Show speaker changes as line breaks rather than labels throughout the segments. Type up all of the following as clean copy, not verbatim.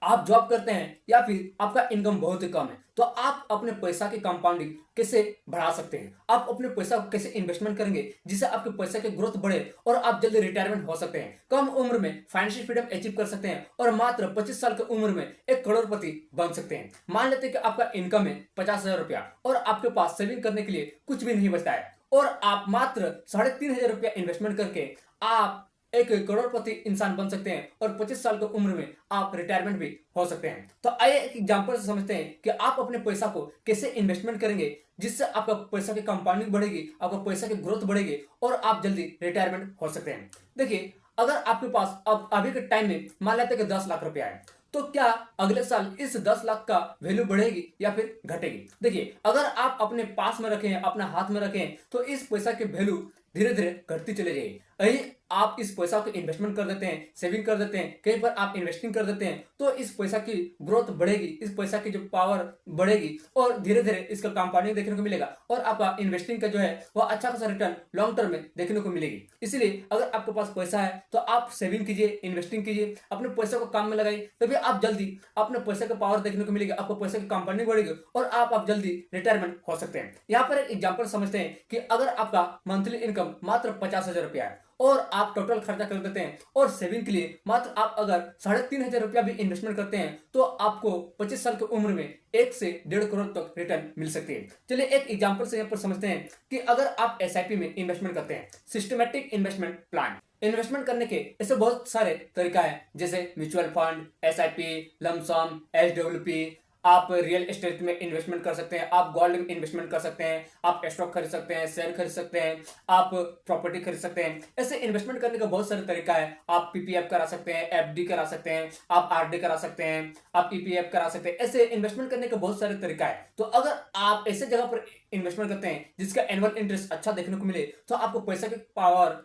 आप जॉब करते हैं या फिर आपका इनकम बहुत ही कम है, तो आप अपने पैसा की कंपाउंडिंग कैसे बढ़ा सकते हैं? आप अपने पैसा को कैसे इन्वेस्टमेंट करेंगे जिससे आपके पैसे की ग्रोथ बढ़े और आप जल्दी रिटायरमेंट हो सकते हैं, कम उम्र में फाइनेंशियल फ्रीडम अचीव कर सकते हैं और मात्र 25 साल की उम्र में एक करोड़पति बन सकते हैं। मान लेते हैं कि आपका इनकम है 50,000 रुपया और आपके पास सेविंग करने के लिए कुछ भी नहीं बचता है और आप मात्र 3,500 रुपया इन्वेस्टमेंट करके आप एक करोड़पति इंसान बन सकते हैं और 25 साल की उम्र में आप रिटायरमेंट भी हो सकते हैं। तो आइए एक एग्जांपल से समझते हैं कि आप अपने पैसा को कैसे इन्वेस्टमेंट करेंगे जिससे आपका पैसा की कंपाउंडिंग बढ़ेगी, आपका पैसा की ग्रोथ बढ़ेगी और आप जल्दी रिटायरमेंट हो सकते हैं। देखिए, अगर आपके पास अब अभी के टाइम में मान लेते हैं कि 10 लाख रुपया है, तो क्या अगले साल इस 10 लाख का वैल्यू बढ़ेगी या फिर घटेगी? देखिए, अगर आप अपने पास में रखें, अपने हाथ में रखें, तो इस पैसा की वैल्यू धीरे धीरे घटती चली जाएगी। यही आप इस पैसा को इन्वेस्टमेंट कर देते हैं, सेविंग कर देते हैं, कहीं पर आप इन्वेस्टिंग कर देते हैं, तो इस पैसा की ग्रोथ बढ़ेगी, इस पैसा की जो पावर बढ़ेगी और धीरे धीरे इसका कंपाउंडिंग देखने को मिलेगा और आपका इन्वेस्टिंग का जो है वो अच्छा खासा रिटर्न लॉन्ग टर्म में देखने को मिलेगी। इसलिए अगर आपके पास पैसा है तो आप सेविंग कीजिए, इन्वेस्टिंग कीजिए, अपने पैसे को काम में लगाइए, तभी आप जल्दी अपने पैसे का पावर देखने को मिलेगा, आपको पैसे की कंपाउंडिंग बढ़ेगी और आप जल्दी रिटायरमेंट हो सकते हैं। यहाँ पर एक एग्जाम्पल समझते हैं कि अगर आपका मंथली इनकम मात्र 50,000 रुपया है और आप टोटल खर्चा कर देते हैं और सेविंग के लिए मात्र आप अगर 3,500 रुपया भी इन्वेस्टमेंट करते हैं तो आपको 25 साल की उम्र में 1 से 1.5 करोड़ तक रिटर्न मिल सकती है। चलिए एक एग्जांपल से यहाँ पर समझते हैं कि अगर आप एसआईपी में इन्वेस्टमेंट करते हैं, सिस्टमेटिक इन्वेस्टमेंट प्लान, इन्वेस्टमेंट करने के ऐसे बहुत सारे तरीका है जैसे mutual fund, SIP, lump sum, SWP, आप रियल एस्टेट में इन्वेस्टमेंट कर सकते हैं, आप गोल्ड में इन्वेस्टमेंट कर सकते हैं, आप स्टॉक खरीद सकते हैं, शेयर खरीद सकते हैं, आप प्रॉपर्टी खरीद सकते हैं। ऐसे इन्वेस्टमेंट करने का बहुत सारे तरीका है। आप पीपीएफ करा सकते हैं, एफडी करा सकते हैं, आप आरडी करा सकते हैं, आप ईपीएफ करा सकते हैं। ऐसे इन्वेस्टमेंट करने के बहुत सारे तरीका है। तो अगर आप ऐसे जगह पर इन्वेस्टमेंट करते हैं जिसका एनुअल इंटरेस्ट अच्छा देखने को मिले तो आपको पैसा की पावर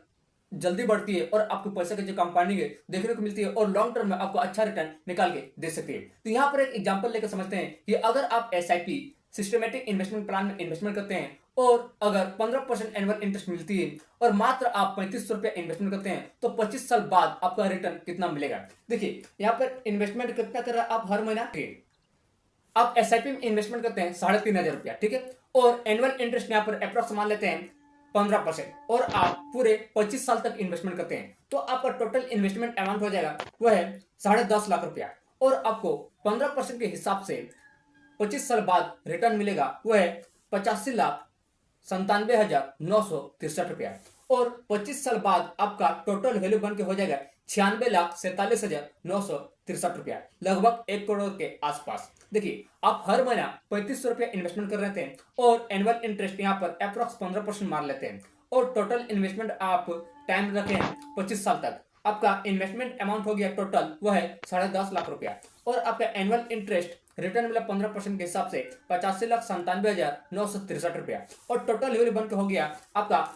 जल्दी बढ़ती है और आपको पैसे की जो कंपाउंडिंग है देखने को मिलती है और लॉन्ग टर्म में आपको अच्छा रिटर्न निकाल के दे सकती है। तो यहाँ पर एक एग्जांपल लेकर समझते हैं कि अगर आप एसआईपी, सिस्टमेटिक इन्वेस्टमेंट प्लान में इन्वेस्टमेंट करते हैं और अगर 15% एनुअल इंटरेस्ट मिलती है और मात्र आप 3500 रुपया इन्वेस्टमेंट करते हैं तो 25 साल बाद आपका रिटर्न कितना मिलेगा? देखिए, यहाँ पर इन्वेस्टमेंट कितना कर रहा है आप हर महीना, आप एसआईपी में इन्वेस्टमेंट करते हैं 3,500 रुपया, ठीक है, और एनुअल इंटरेस्ट यहाँ पर अप्रोक्स मान लेते हैं 15% और आप पूरे 25 साल तक इन्वेस्टमेंट करते हैं तो आपका टोटल इन्वेस्टमेंट अमाउंट हो जाएगा वह है 10.5 लाख रुपया और आपको 15% के हिसाब से 25 साल बाद रिटर्न मिलेगा वह है 85,97,963 रुपया और 25 साल बाद आपका टोटल वैल्यू बन के हो जाएगा 96,47,963 रुपया, लगभग 1 करोड़ के आसपास। देखिए, आप हर महीना 3500 रुपया इन्वेस्टमेंट कर रहे थे और एनुअल इंटरेस्ट यहाँ पर अप्रोक्स 15% मार लेते हैं और टोटल इन्वेस्टमेंट आप टाइम रखें 25 साल तक, आपका इन्वेस्टमेंट अमाउंट हो गया टोटल वह है 10.5 लाख रुपया और आपका एनुअल इंटरेस्ट रिटर्न मिला 15% के हिसाब से 85,97,963 रुपया और टोटल वैल्यू बनकर हो गया आपका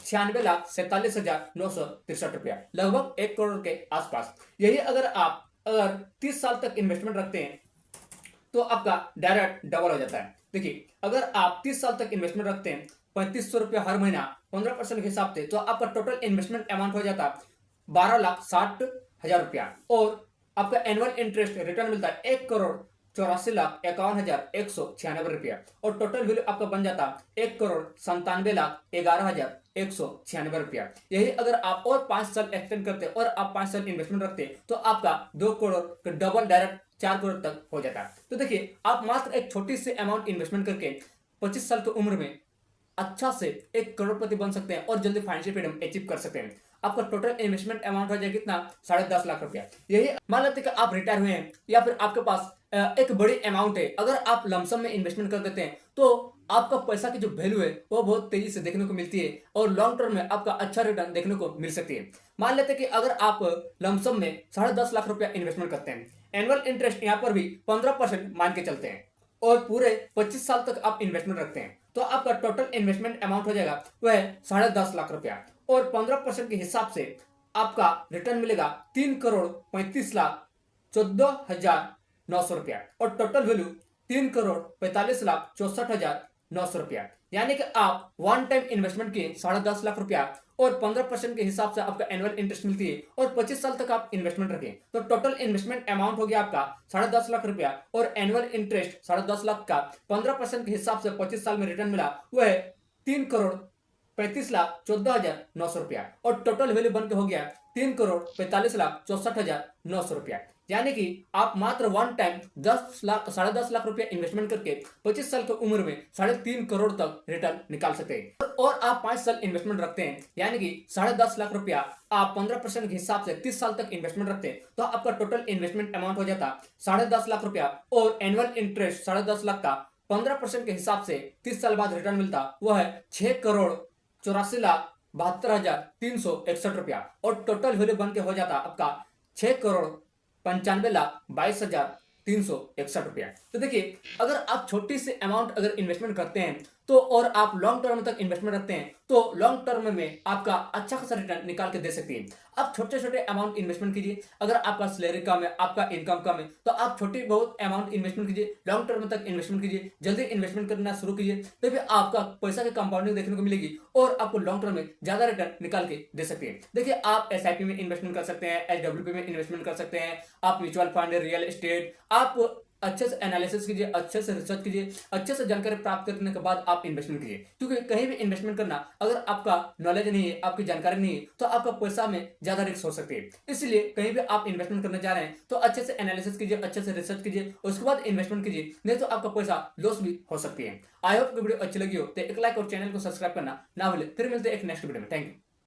96,47,963 रुपया, लगभग 1 करोड़ के आसपास। यही अगर 30 साल तक इन्वेस्टमेंट रखते हैं तो आपका डायरेक्ट डबल हो जाता है। देखिए, अगर आप 30 साल तक इन्वेस्टमेंट रखते हैं 3500 रुपया हर महीना 15% के हिसाब से तो आपका टोटल इन्वेस्टमेंट अमाउंट हो जाता है 12,60,000 रुपया और आपका एनुअल इंटरेस्ट रिटर्न मिलता है 1,84,51,196 रुपया और टोटल वैल्यू आपका बन जाता 1,97,11,196 रुपया। यही अगर आप और 5 साल एक्सटेंड करते और आप 5 साल इन्वेस्टमेंट रखते तो आपका 2 करोड़ का डबल डायरेक्ट 4 करोड़ तक हो जाता है। तो देखिए, आप मात्र एक छोटी सी अमाउंट इन्वेस्टमेंट करके 25 साल की उम्र में अच्छा से 1 करोड़पति बन सकते हैं और जल्दी फाइनेंशियल फ्रीडम अचीव कर सकते हैं। आपका टोटल इन्वेस्टमेंट अमाउंट हो जाएगा कितना? 10.5 लाख रुपया। यही मान लेते हैं कि आप रिटायर हुए हैं या फिर आपके पास एक बड़ी अमाउंट है, अगर आप लमसम में इन्वेस्टमेंट कर देते हैं तो आपका पैसा की जो वैल्यू है वो बहुत तेजी से देखने को मिलती है और लॉन्ग टर्म में आपका अच्छा रिटर्न देखने को मिल सकती है। मान लेते हैं कि अगर आप लमसम में 10.5 लाख रुपया इन्वेस्टमेंट करते हैं, एनुअल इंटरेस्ट यहाँ पर भी 15% मान के चलते हैं और पूरे 25 साल तक आप इन्वेस्टमेंट रखते हैं तो आपका टोटल इन्वेस्टमेंट अमाउंट हो जाएगा वह 10.5 लाख रुपया और 15% के हिसाब से आपका रिटर्न मिलेगा 3,35,14,900 रुपया और टोटल वैल्यू 3,45,64,900 रुपया। यानी कि आप वन टाइम इन्वेस्टमेंट किए 10.5 लाख रुपया और 15% के हिसाब से आपका एनुअल इंटरेस्ट मिलती है और 25 साल तक आप इन्वेस्टमेंट रखें तो टोटल इन्वेस्टमेंट अमाउंट हो गया आपका 10.5 लाख रुपया और एनुअल इंटरेस्ट 10.5 लाख का 15% के हिसाब से 25 साल में रिटर्न मिला वह है 3,35,14,900 रुपया और टोटल वैल्यू बन के हो गया 3,45,64,900 रुपया। यानी कि आप मात्र वन टाइम 10 लाख रुपया इन्वेस्टमेंट करके 25 साल की उम्र में 3.5 करोड़ तक रिटर्न निकाल सकते हैं और आप 5 साल इन्वेस्टमेंट रखते हैं यानी कि 10.5 लाख रुपया आप 15% के हिसाब से 30 साल तक इन्वेस्टमेंट रखते हैं तो आपका टोटल इन्वेस्टमेंट अमाउंट हो जाता 10.5 लाख रुपया और एनुअल इंटरेस्ट 10.5 लाख का 15% के हिसाब से 30 साल बाद रिटर्न मिलता वह है 6,84,72,361 रुपया और टोटल वैल्यू बन के हो जाता आपका 6,95,22,361 रुपया। तो देखिए अगर आप छोटी सी अमाउंट अगर इन्वेस्टमेंट करते हैं तो और आप लॉन्ग टर्म तक इन्वेस्टमेंट रखते हैं तो लॉन्ग टर्म में आपका अच्छा खासा रिटर्न निकाल के दे सकती है। आप छोटे छोटे अमाउंट इन्वेस्टमेंट कीजिए, अगर आपका सैलरी कम है, आपका इनकम कम है तो आप छोटी बहुत अमाउंट इन्वेस्टमेंट कीजिए, लॉन्ग टर्म तक इन्वेस्टमेंट कीजिए, जल्दी इन्वेस्टमेंट करना शुरू कीजिए तभी आपका पैसा की कंपाउंडिंग देखने को मिलेगी और आपको लॉन्ग टर्म में ज्यादा रिटर्न निकाल के दे सकती है। देखिए आप SIP में इन्वेस्टमेंट कर सकते हैं, SWP में इन्वेस्टमेंट कर सकते हैं, आप म्यूचुअल फंड, रियल एस्टेट, आप अच्छे से एनालिसिस कीजिए, अच्छे से रिसर्च कीजिए, अच्छे से जानकारी प्राप्त करने के बाद आप इन्वेस्टमेंट कीजिए क्योंकि कहीं भी इन्वेस्टमेंट करना अगर आपका नॉलेज नहीं है, आपकी जानकारी नहीं है तो आपका पैसा में ज्यादा रिस्क हो सकती है। इसलिए कहीं भी आप इन्वेस्टमेंट करने जा रहे हैं तो अच्छे से एनालिसिस कीजिए, अच्छे से रिसर्च कीजिए, उसके बाद इन्वेस्टमेंट कीजिए, नहीं तो आपका पैसा लॉस भी हो सकती है। आई होप वीडियो अच्छी लगी हो तो एक लाइक और चैनल को सब्सक्राइब करना ना भूले। फिर मिलते हैं एक नेक्स्ट वीडियो में। Thank you.